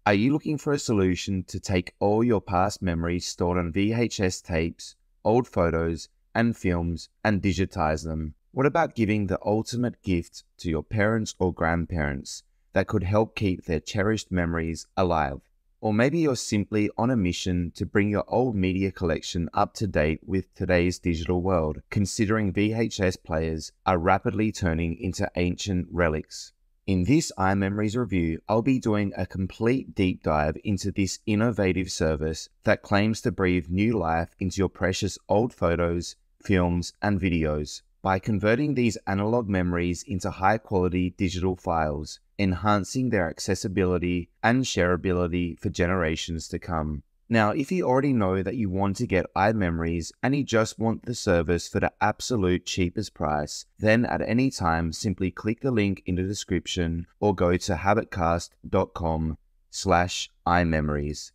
Are you looking for a solution to take all your past memories stored on VHS tapes, old photos, and films and digitize them? What about giving the ultimate gift to your parents or grandparents that could help keep their cherished memories alive? Or maybe you're simply on a mission to bring your old media collection up to date with today's digital world, considering VHS players are rapidly turning into ancient relics. In this iMemories review, I'll be doing a complete deep dive into this innovative service that claims to breathe new life into your precious old photos, films, and videos by converting these analog memories into high-quality digital files, enhancing their accessibility and shareability for generations to come. Now, if you already know that you want to get iMemories and you just want the service for the absolute cheapest price, then at any time simply click the link in the description or go to habitcast.com/iMemories.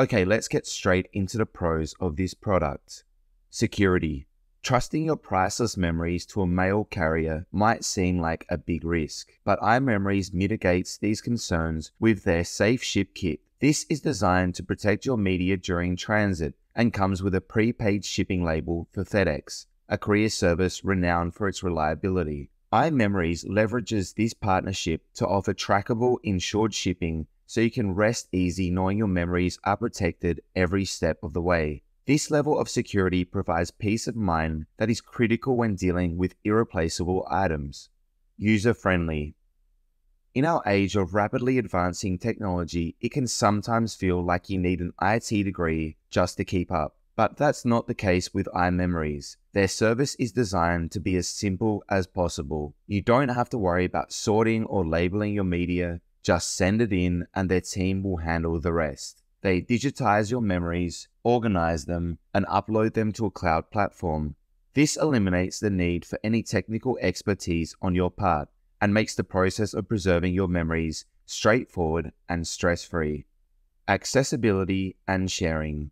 Okay, let's get straight into the pros of this product. Security. Trusting your priceless memories to a mail carrier might seem like a big risk, but iMemories mitigates these concerns with their Safe Ship Kit. This is designed to protect your media during transit and comes with a prepaid shipping label for FedEx, a courier service renowned for its reliability. iMemories leverages this partnership to offer trackable, insured shipping so you can rest easy knowing your memories are protected every step of the way. This level of security provides peace of mind that is critical when dealing with irreplaceable items. User-friendly. In our age of rapidly advancing technology, it can sometimes feel like you need an IT degree just to keep up. But that's not the case with iMemories. Their service is designed to be as simple as possible. You don't have to worry about sorting or labeling your media. Just send it in and their team will handle the rest. They digitize your memories, organize them, and upload them to a cloud platform. This eliminates the need for any technical expertise on your part and makes the process of preserving your memories straightforward and stress-free. Accessibility and sharing.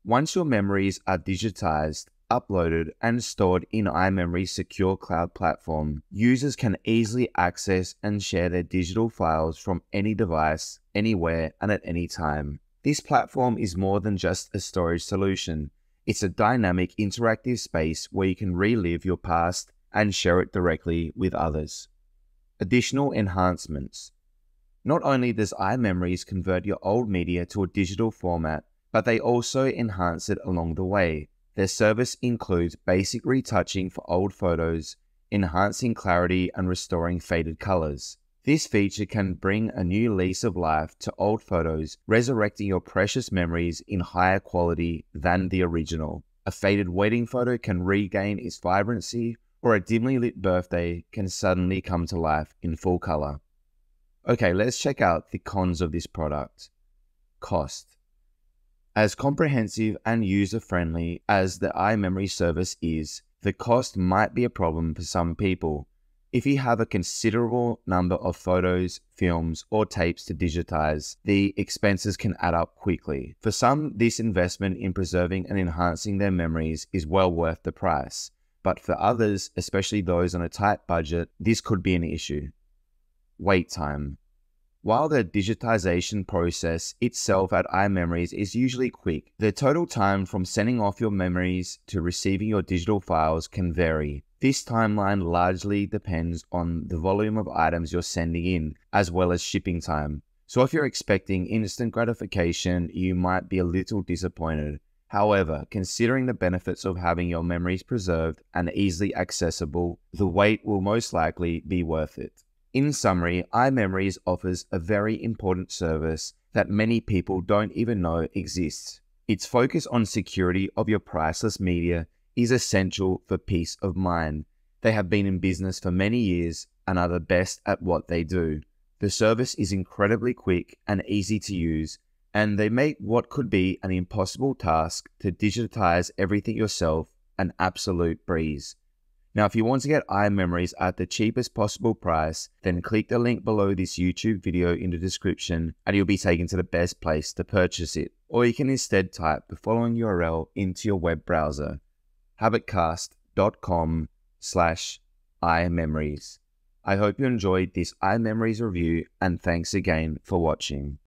Once your memories are digitized, uploaded, and stored in iMemory's secure cloud platform, users can easily access and share their digital files from any device, anywhere, and at any time. This platform is more than just a storage solution. It's a dynamic, interactive space where you can relive your past and share it directly with others. Additional enhancements. Not only does iMemories convert your old media to a digital format, but they also enhance it along the way. Their service includes basic retouching for old photos, enhancing clarity and restoring faded colors. This feature can bring a new lease of life to old photos, resurrecting your precious memories in higher quality than the original. A faded wedding photo can regain its vibrancy, or a dimly lit birthday can suddenly come to life in full color. Okay, let's check out the cons of this product. Cost. As comprehensive and user-friendly as the iMemory service is, the cost might be a problem for some people. If you have a considerable number of photos, films, or tapes to digitize, the expenses can add up quickly. For some, this investment in preserving and enhancing their memories is well worth the price. But for others, especially those on a tight budget, this could be an issue. Wait time. While the digitization process itself at iMemories is usually quick, the total time from sending off your memories to receiving your digital files can vary. This timeline largely depends on the volume of items you're sending in, as well as shipping time. So if you're expecting instant gratification, you might be a little disappointed. However, considering the benefits of having your memories preserved and easily accessible, the wait will most likely be worth it. In summary, iMemories offers a very important service that many people don't even know exists. Its focus on security of your priceless media is essential for peace of mind. They have been in business for many years and are the best at what they do. The service is incredibly quick and easy to use, and they make what could be an impossible task to digitize everything yourself an absolute breeze. Now, if you want to get iMemories at the cheapest possible price, then click the link below this YouTube video in the description and you'll be taken to the best place to purchase it. Or you can instead type the following URL into your web browser, habitcast.com/iMemories. I hope you enjoyed this iMemories review and thanks again for watching.